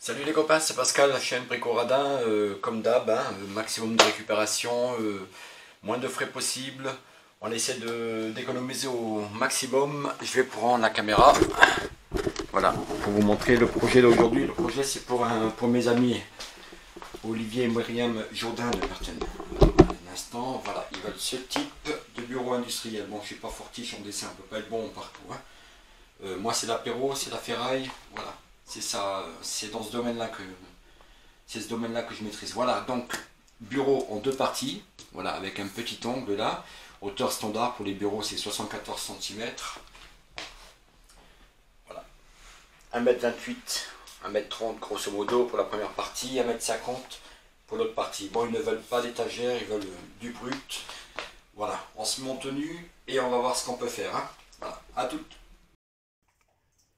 Salut les copains, c'est Pascal, la chaîne Bricoradin, comme d'hab, hein, maximum de récupération, moins de frais possible. On essaie d'économiser au maximum. Je vais prendre la caméra, voilà, pour vous montrer le projet d'aujourd'hui. Le projet c'est pour mes amis Olivier et Myriam Jourdain de Merten. Un instant, voilà, ils veulent ce type de bureau industriel. Bon, je suis pas fortiche en dessin, on peut pas être bon partout, hein. Moi c'est l'apéro, c'est la ferraille, voilà. C'est ça, c'est dans ce domaine-là que je maîtrise. Voilà, donc bureau en deux parties, voilà, avec un petit angle là. Hauteur standard pour les bureaux c'est 74 cm. Voilà. 1m28, 1m30 grosso modo pour la première partie, 1m50 pour l'autre partie. Bon, ils ne veulent pas d'étagère, ils veulent du brut. Voilà, on se met en tenue et on va voir ce qu'on peut faire, hein. Voilà, à toutes.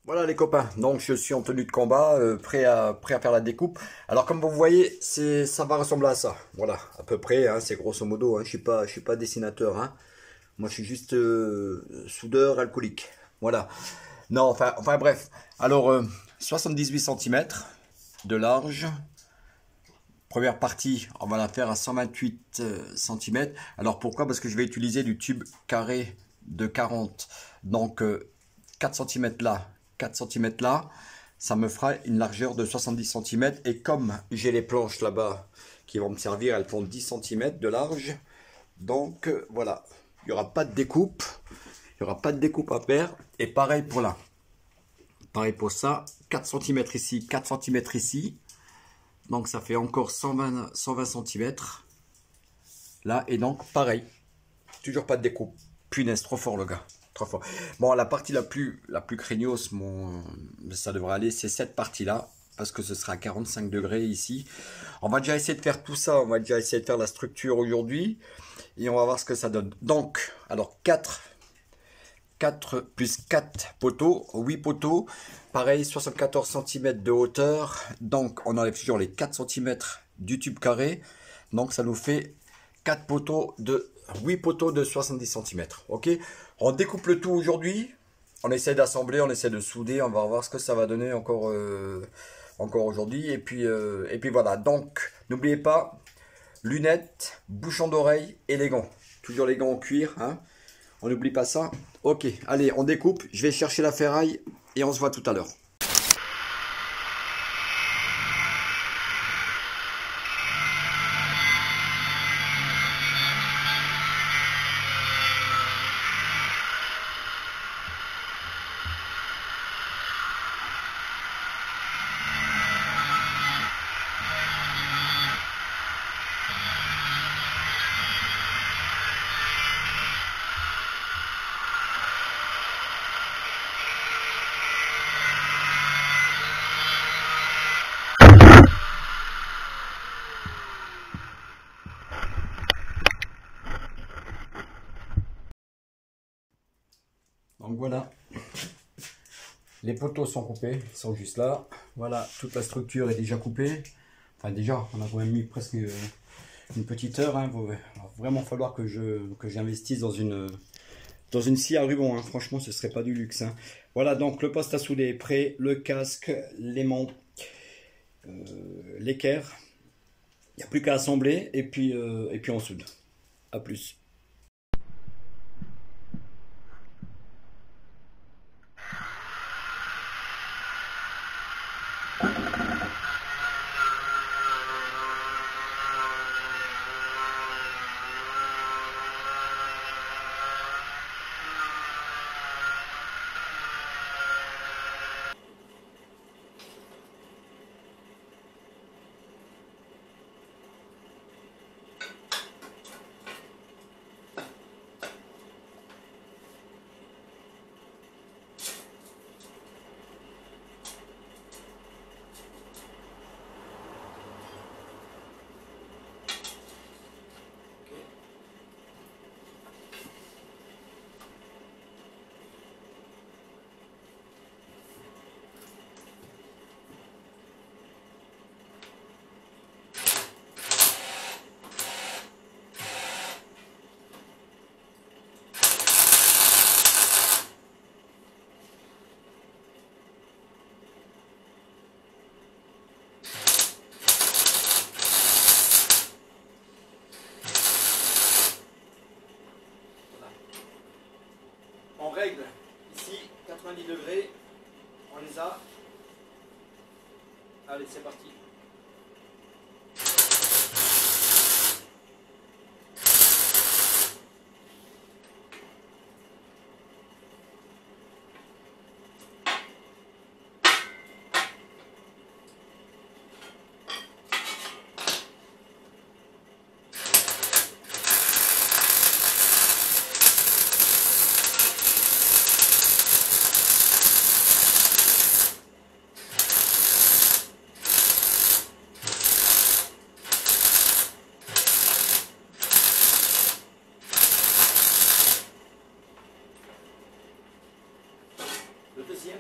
Voilà les copains, donc je suis en tenue de combat, prêt à faire la découpe. Alors comme vous voyez, ça va ressembler à ça. Voilà, à peu près, hein, c'est grosso modo, hein, je suis pas dessinateur, hein. Moi je suis juste soudeur alcoolique. Voilà. Non, enfin bref. Alors 78 cm de large. Première partie, on va la faire à 128 cm. Alors pourquoi? Parce que je vais utiliser du tube carré de 40. Donc 4 cm là, 4 cm là, ça me fera une largeur de 70 cm. Et comme j'ai les planches là-bas qui vont me servir, elles font 10 cm de large. Donc voilà, il n'y aura pas de découpe. Il n'y aura pas de découpe à faire. Et pareil pour là. Pareil pour ça, 4 cm ici, 4 cm ici. Donc ça fait encore 120 cm. Là, et donc pareil. Toujours pas de découpe. Punaise, trop fort le gars. Trop fort. Bon, la partie la plus craignos, ça devrait aller, c'est cette partie-là. Parce que ce sera à 45 degrés ici. On va déjà essayer de faire tout ça. On va déjà essayer de faire la structure aujourd'hui. Et on va voir ce que ça donne. Donc, alors 4 plus 4 poteaux, 8 poteaux. Pareil, 74 cm de hauteur. Donc, on enlève toujours les 4 cm du tube carré. Donc, ça nous fait 4 poteaux de 8 poteaux de 70 cm. Ok, on découpe le tout aujourd'hui. On essaie d'assembler, on essaie de souder. On va voir ce que ça va donner encore aujourd'hui. Et puis voilà. Donc, n'oubliez pas, lunettes, bouchon d'oreille et les gants. Toujours les gants en cuir, hein. On n'oublie pas ça. Ok, allez, on découpe. Je vais chercher la ferraille et on se voit tout à l'heure. Donc voilà, les poteaux sont coupés, ils sont juste là. Voilà, toute la structure est déjà coupée. Enfin déjà, on a quand même mis presque une petite heure, hein. Il va vraiment falloir que j'investisse dans une scie à ruban, hein. Franchement, ce serait pas du luxe, hein. Voilà, donc le poste à souder est prêt, le casque, l'aimant, l'équerre. Il n'y a plus qu'à assembler et puis on soude. A plus. Ici, 90 degrés, on les a. Allez, c'est parti. Le deuxième.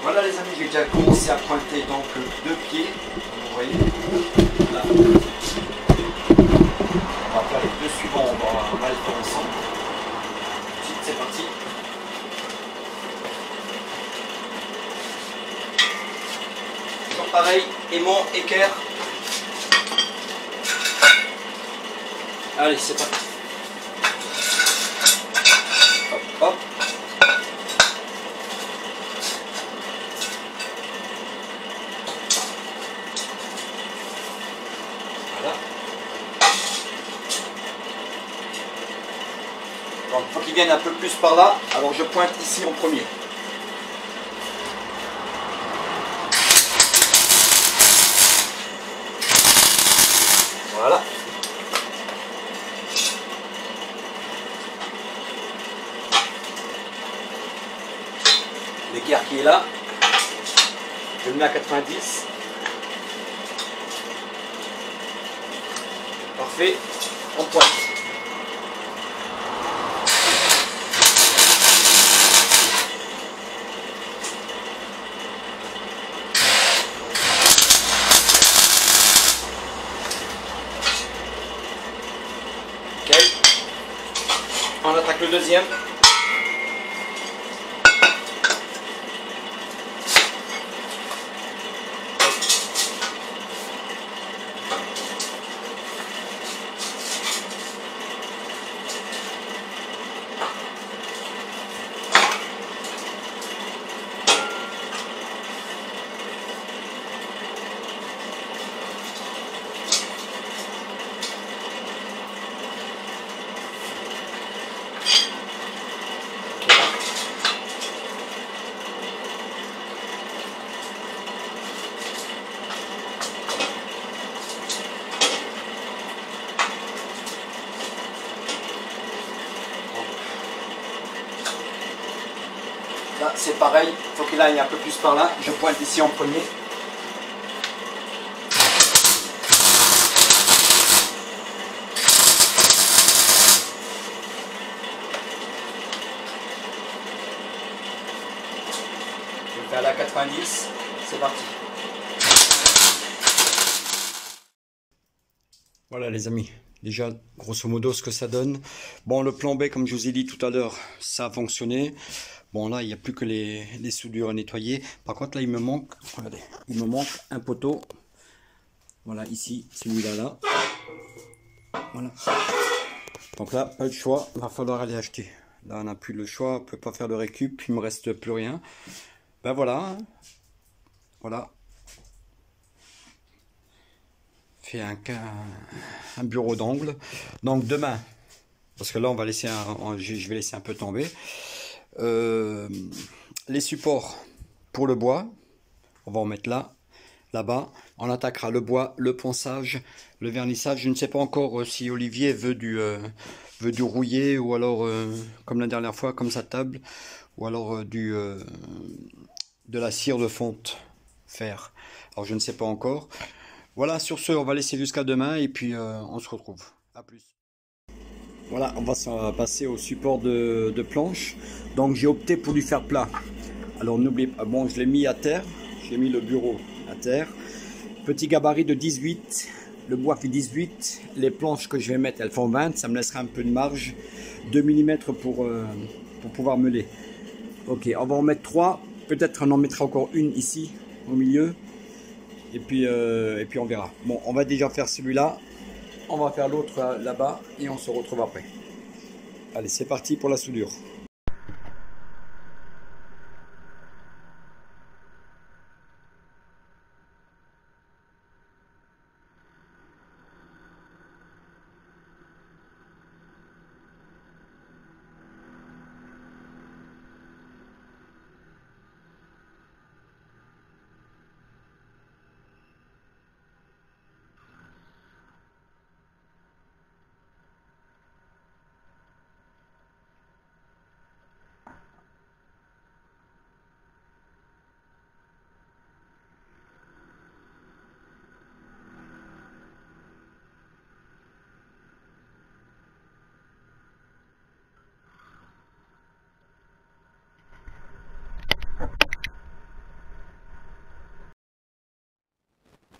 Voilà les amis, j'ai déjà commencé à pointer donc 2 pieds, comme vous voyez. Là. On va faire les 2 suivants, on va les faire ensemble. Ensuite c'est parti. Toujours pareil, aimant, équerre. Allez, c'est parti. Hop, hop. Donc il faut qu'il vienne un peu plus par là, alors je pointe ici en premier. Voilà. L'équerre qui est là, je le mets à 90. Parfait, on pointe. On attaque le deuxième. Là c'est pareil, il faut qu'il aille un peu plus par là. Je pointe ici en premier. Je le fais à la 90, c'est parti. Voilà les amis, déjà grosso modo ce que ça donne. Bon, le plan B, comme je vous ai dit tout à l'heure, ça a fonctionné. Bon, là il n'y a plus que les soudures à nettoyer. Par contre là il me manque, regardez, il me manque un poteau. Voilà, ici, celui-là là. Voilà. Donc là, pas le choix, il va falloir aller acheter. Là on n'a plus le choix, on ne peut pas faire de récup, il ne me reste plus rien. Ben voilà, voilà. Fait un bureau d'angle. Donc demain, parce que là on va laisser je vais laisser un peu tomber. Les supports pour le bois, on va en mettre là-bas. On attaquera le bois, le ponçage, le vernissage. Je ne sais pas encore si Olivier veut du rouillé ou alors comme la dernière fois, comme sa table, ou alors de la cire de fonte fer. Alors je ne sais pas encore. Voilà, sur ce, on va laisser jusqu'à demain et puis on se retrouve. À plus. Voilà, on va passer au support de planche. Donc j'ai opté pour du fer plat. Alors n'oubliez pas, bon, je l'ai mis à terre. J'ai mis le bureau à terre. Petit gabarit de 18. Le bois fait 18. Les planches que je vais mettre, elles font 20. Ça me laissera un peu de marge. 2 mm pour pouvoir meuler. Ok, on va en mettre 3. Peut-être on en mettra encore une ici, au milieu. Et puis on verra. Bon, on va déjà faire celui-là. On va faire l'autre là-bas et on se retrouve après. Allez, c'est parti pour la soudure.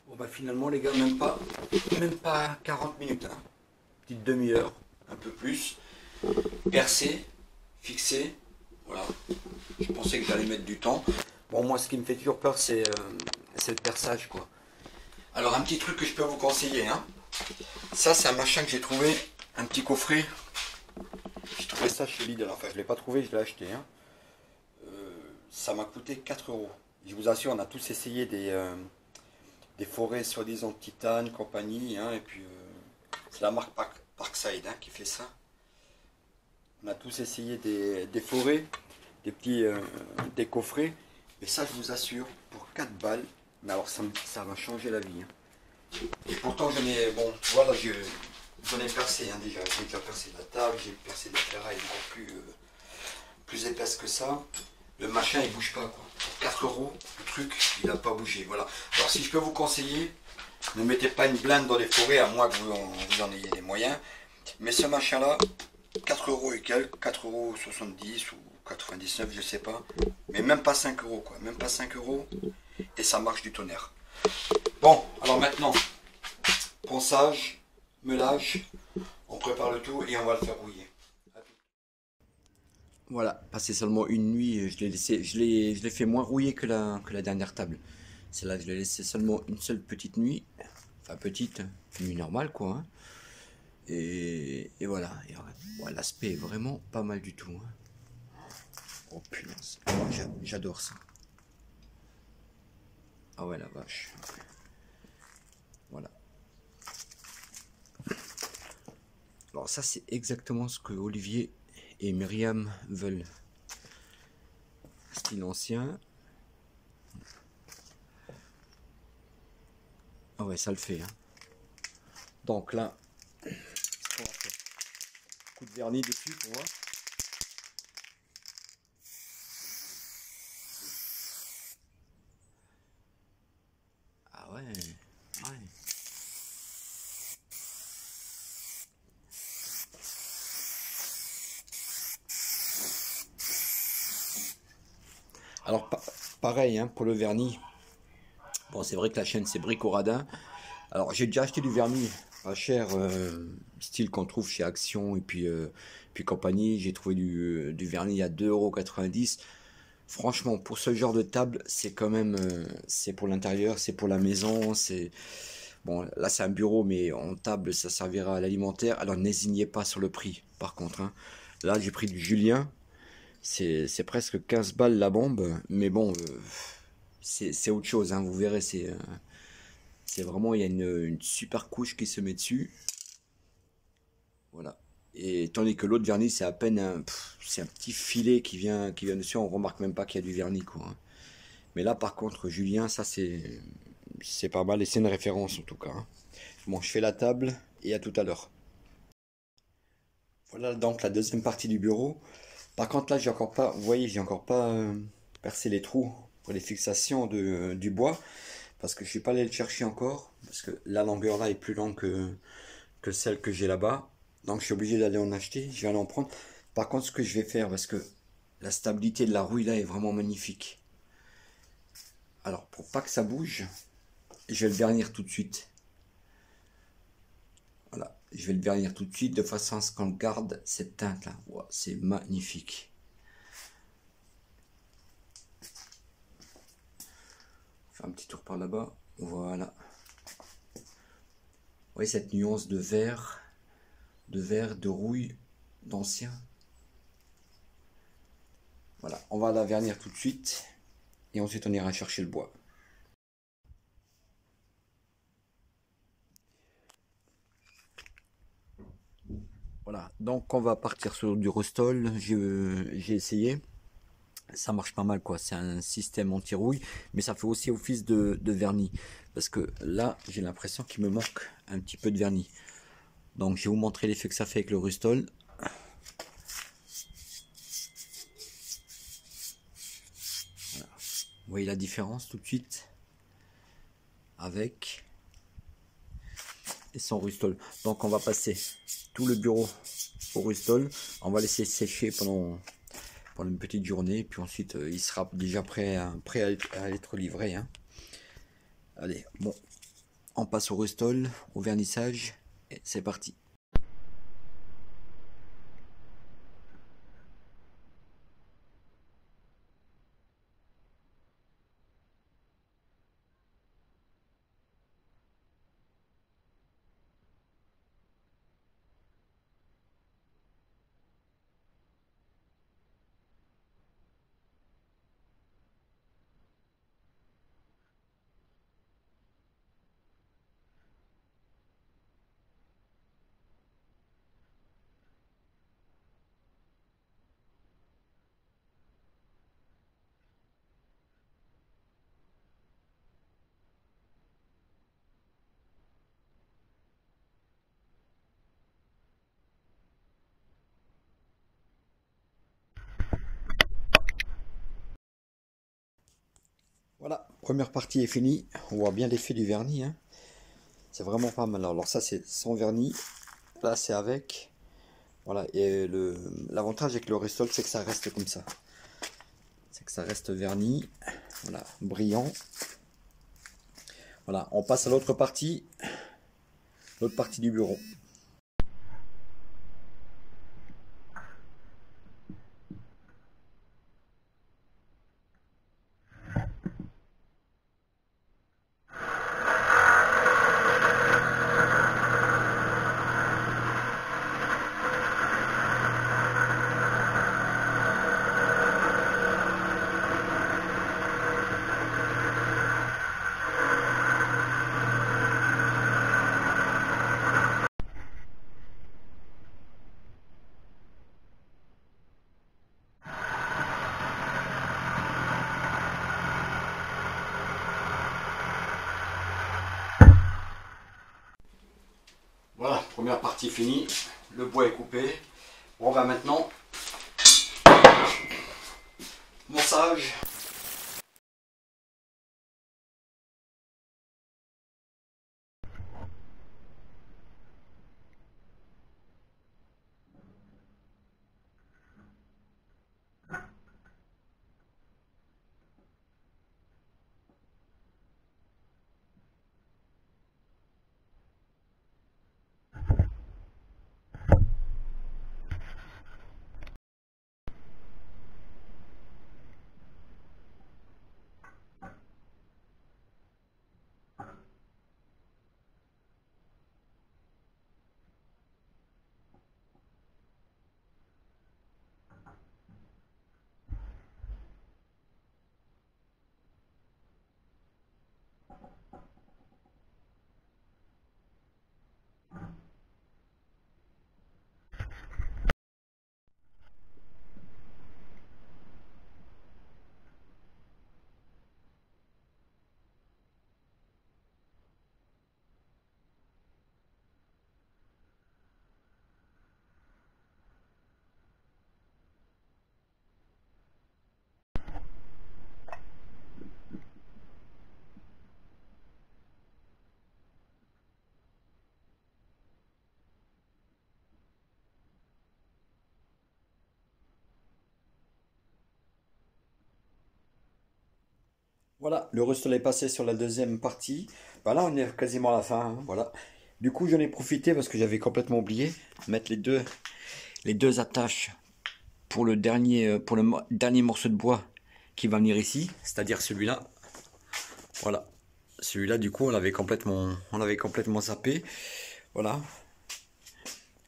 Bon bah finalement les gars, même pas 40 minutes, hein. Petite demi-heure, un peu plus. Percé, fixé, voilà. Je pensais que j'allais mettre du temps. Bon, moi ce qui me fait toujours peur c'est le perçage quoi. Alors un petit truc que je peux vous conseiller, hein. Ça c'est un machin que j'ai trouvé, un petit coffret. J'ai trouvé ça chez Lidl, enfin je l'ai pas trouvé, je l'ai acheté, hein. Ça m'a coûté 4 euros. Je vous assure, on a tous essayé des forêts soi-disant titane, compagnie, hein, et puis c'est la marque Parkside hein, qui fait ça. On a tous essayé des forêts, des coffrets, et ça je vous assure, pour 4 balles, mais alors ça va changer la vie. Hein. Et pourtant j'en ai, bon, voilà, j'en ai percé hein, déjà, j'ai déjà percé la table, j'ai percé des ferrailles encore plus épaisses que ça. Le machin il bouge pas quoi. Pour 4 euros, le truc il n'a pas bougé. Voilà. Alors si je peux vous conseiller, ne mettez pas une blinde dans les forêts à moins que vous en ayez les moyens. Mais ce machin là, 4 euros et quelques, 4,70 € ou 99, je sais pas. Mais même pas 5 euros quoi. Même pas 5 euros. Et ça marche du tonnerre. Bon, alors maintenant, ponçage, meulage, on prépare le tout et on va le faire rouiller. Voilà, passé seulement une nuit, je l'ai fait moins rouiller que la dernière table. Celle-là, je l'ai laissé seulement une seule petite nuit. Enfin, petite, nuit normale, quoi. Hein. Et voilà. Ouais, l'aspect est vraiment pas mal du tout. Hein. Oh punaise. J'adore ça. Ah ouais, la vache. Voilà. Alors ça, c'est exactement ce que Olivier et Myriam veulent. Style ancien. Ah ouais, ça le fait. Hein. Donc là, on va faire coup de vernis dessus pour voir. Ah ouais, ouais. Alors pareil hein, pour le vernis. Bon c'est vrai que la chaîne c'est Bricoradin. Alors j'ai déjà acheté du vernis pas cher, style qu'on trouve chez Action et puis compagnie. J'ai trouvé du vernis à 2,90 €. Franchement pour ce genre de table c'est quand même c'est pour l'intérieur, c'est pour la maison, c'est bon là c'est un bureau mais en table ça servira à l'alimentaire. Alors n'hésitez pas sur le prix par contre. Hein. Là j'ai pris du Julien. C'est presque 15 balles la bombe, mais bon, c'est autre chose, hein, vous verrez, c'est vraiment, il y a une super couche qui se met dessus. Voilà. Et tandis que l'autre vernis, c'est à peine c'est un petit filet qui vient dessus, on remarque même pas qu'il y a du vernis, quoi. Hein. Mais là, par contre, Julien, ça c'est pas mal et c'est une référence en tout cas. Hein. Bon, je fais la table et à tout à l'heure. Voilà donc la deuxième partie du bureau. Par contre là j'ai encore pas, vous voyez j'ai encore pas percé les trous pour les fixations du bois. Parce que je suis pas allé le chercher encore. Parce que la longueur là est plus longue que celle que j'ai là-bas. Donc je suis obligé d'aller en acheter. Je vais aller en prendre. Par contre, ce que je vais faire, parce que la stabilité de la rouille là est vraiment magnifique. Alors, pour pas que ça bouge, je vais le vernir tout de suite. Voilà, je vais le vernir tout de suite de façon à ce qu'on garde cette teinte là. Wow, c'est magnifique. Faire un petit tour par là-bas. Voilà. Vous voyez cette nuance de vert, de rouille, d'ancien. Voilà, on va la vernir tout de suite. Et ensuite on ira chercher le bois. Voilà, donc on va partir sur du Rustol. J'ai essayé. Ça marche pas mal quoi, c'est un système anti-rouille, mais ça fait aussi office de vernis. Parce que là, j'ai l'impression qu'il me manque un petit peu de vernis. Donc je vais vous montrer l'effet que ça fait avec le Rustol. Voilà. Vous voyez la différence tout de suite avec et sans Rustol. Donc on va passer tout le bureau au Rustol. On va laisser sécher pendant une petite journée, puis ensuite il sera déjà prêt à être livré. Hein. Allez, bon, on passe au Rustol, au vernissage, et c'est parti. Voilà, première partie est finie. On voit bien l'effet du vernis. Hein. C'est vraiment pas mal. Alors ça c'est sans vernis. Là c'est avec. Voilà, et l'avantage avec le Rustol, c'est que ça reste comme ça. C'est que ça reste verni. Voilà, brillant. Voilà, on passe à l'autre partie du bureau. Voilà, première partie finie, le bois est coupé. On va maintenant montage. Voilà, le restolin est passé sur la deuxième partie. Voilà, on est quasiment à la fin, hein, voilà. Du coup, j'en ai profité parce que j'avais complètement oublié mettre les deux attaches pour le dernier morceau de bois qui va venir ici, c'est-à-dire celui-là. Voilà, celui-là, du coup, on l'avait complètement zappé. Voilà.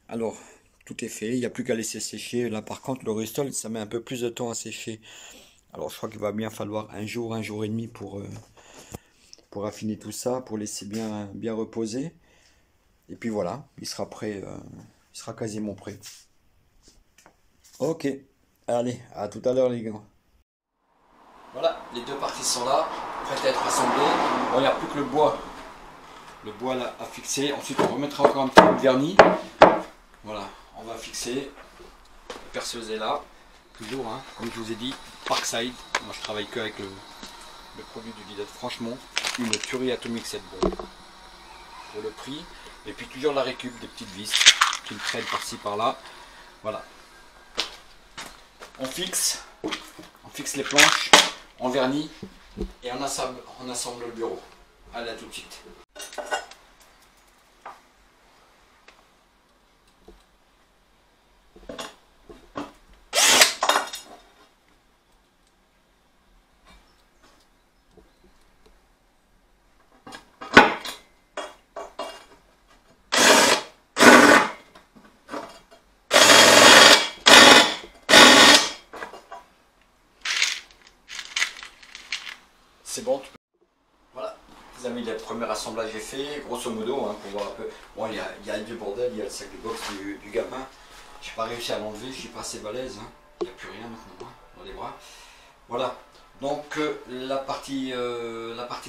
Alors, tout est fait, il n'y a plus qu'à laisser sécher. Là, par contre, le restolin, ça met un peu plus de temps à sécher. Alors, je crois qu'il va bien falloir un jour et demi pour affiner tout ça, pour laisser bien reposer. Et puis voilà, il sera prêt, il sera quasiment prêt. Ok, allez, à tout à l'heure les gars. Voilà, les deux parties sont là, prêtes à être assemblées. Bon, il n'y a plus que le bois là à fixer. Ensuite, on remettra encore un petit peu de vernis. Voilà, on va fixer. La perceuse est là, toujours, hein, comme je vous ai dit, Parkside. Moi, je travaille que avec le produit du Lidl. Franchement, une tuerie atomique cette bombe. Pour le prix. Et puis toujours la récup des petites vis qui me traînent par-ci par-là. Voilà. On fixe les planches, on vernit et on assemble le bureau. Allez, à tout de suite. C'est bon. Voilà, les amis, le premier assemblage est fait, grosso modo, hein, pour voir un peu. Bon, il y a du bordel, il y a le sac de boxe du gamin. Je n'ai pas réussi à l'enlever, je suis pas assez balèze. Hein. Il n'y a plus rien maintenant hein, dans les bras. Voilà, donc la partie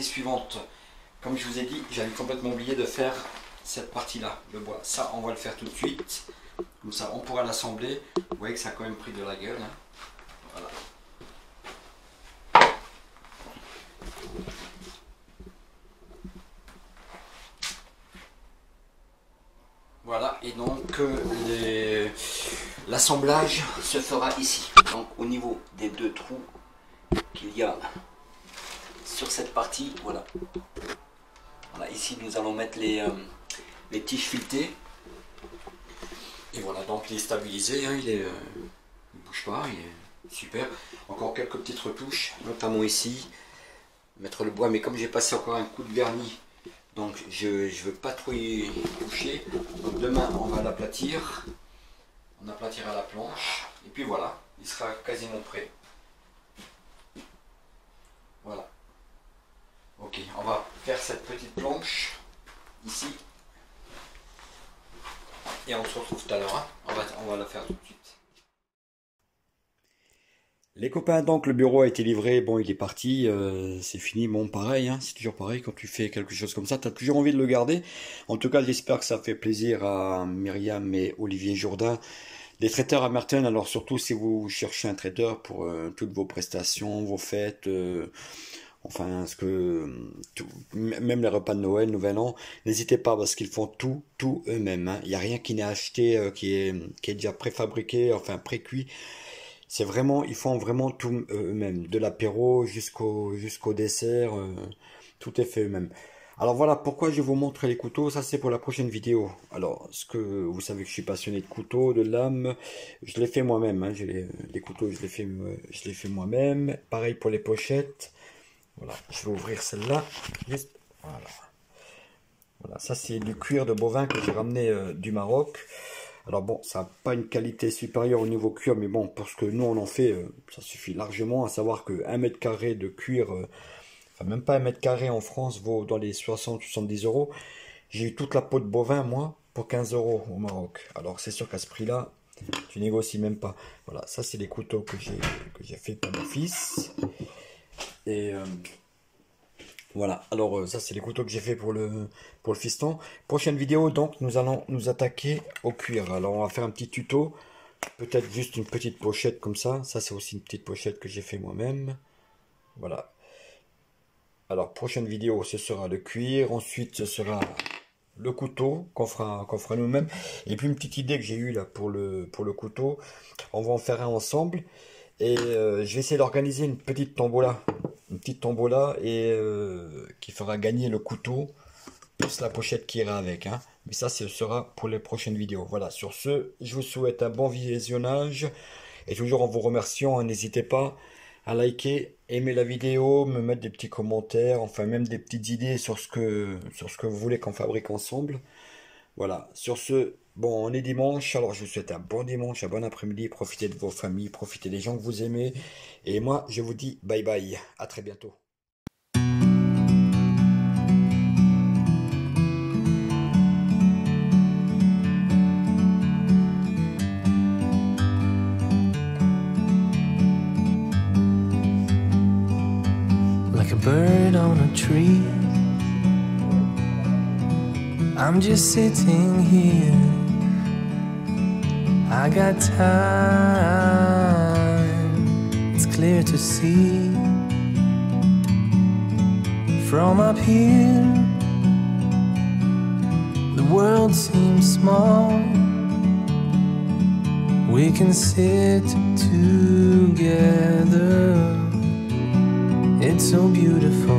suivante, comme je vous ai dit, j'avais complètement oublié de faire cette partie-là, le bois. Ça, on va le faire tout de suite. Comme ça, on pourra l'assembler. Vous voyez que ça a quand même pris de la gueule. Hein. Voilà. Voilà, et donc l'assemblage se fera ici. Donc au niveau des deux trous qu'il y a sur cette partie, voilà. Voilà, ici nous allons mettre les tiges filetées. Et voilà, donc il est stabilisé, hein, il bouge pas, il est super. Encore quelques petites retouches, notamment ici. Mettre le bois, mais comme j'ai passé encore un coup de vernis, donc je ne veux pas trop y toucher. Donc demain on va l'aplatir. On aplatira la planche. Et puis voilà, il sera quasiment prêt. Voilà. Ok, on va faire cette petite planche ici. Et on se retrouve tout à l'heure. Hein. On va la faire tout de suite. Les copains, donc le bureau a été livré, bon il est parti, c'est fini, bon pareil, hein, c'est toujours pareil quand tu fais quelque chose comme ça, tu as toujours envie de le garder. En tout cas j'espère que ça fait plaisir à Myriam et Olivier Jourdain, les traiteurs à Merton. Alors surtout si vous cherchez un traiteur pour toutes vos prestations, vos fêtes, enfin même les repas de Noël, Nouvel An, n'hésitez pas parce qu'ils font tout eux-mêmes. Hein. Il n'y a rien qui n'est acheté, qui est déjà préfabriqué, enfin pré-cuit. C'est vraiment, ils font vraiment tout eux-mêmes, de l'apéro jusqu'au dessert, tout est fait eux-mêmes. Alors voilà, pourquoi je vous montre les couteaux, ça c'est pour la prochaine vidéo. Alors, vous savez que je suis passionné de couteaux, de lames, je les fais moi-même, hein, les couteaux je les fais moi-même. Pareil pour les pochettes. Voilà, je vais ouvrir celle-là. Voilà. Voilà, ça c'est du cuir de bovin que j'ai ramené du Maroc. Alors bon, ça n'a pas une qualité supérieure au niveau cuir, mais bon, pour ce que nous on en fait, ça suffit largement. À savoir que 1 mètre carré de cuir, enfin même pas 1 mètre carré en France, vaut dans les 60-70 euros. J'ai eu toute la peau de bovin, moi, pour 15 euros au Maroc. Alors c'est sûr qu'à ce prix-là, tu négocies même pas. Voilà, ça c'est les couteaux que j'ai fait pour mon fils. Et voilà, alors ça c'est les couteaux que j'ai fait pour le fiston. Prochaine vidéo, donc nous allons nous attaquer au cuir. Alors on va faire un petit tuto, peut-être juste une petite pochette comme ça. Ça c'est aussi une petite pochette que j'ai fait moi-même. Voilà. Alors prochaine vidéo, ce sera le cuir. Ensuite ce sera le couteau qu'on fera nous-mêmes. Et puis une petite idée que j'ai eue là pour le couteau. On va en faire un ensemble. Et je vais essayer d'organiser une petite tombola. Une petite tombola et qui fera gagner le couteau plus la pochette qui ira avec. Hein. Mais ça, ce sera pour les prochaines vidéos. Voilà, sur ce, je vous souhaite un bon visionnage. Et toujours en vous remerciant, hein, n'hésitez pas à liker, aimer la vidéo, me mettre des petits commentaires, enfin même des petites idées sur ce que vous voulez qu'on fabrique ensemble. Voilà, sur ce, bon, on est dimanche, alors je vous souhaite un bon dimanche, un bon après-midi, profitez de vos familles, profitez des gens que vous aimez. Et moi, je vous dis bye bye, à très bientôt. Like a bird on a tree, I'm just sitting here. I got time, it's clear to see. From up here, the world seems small. We can sit together, it's so beautiful.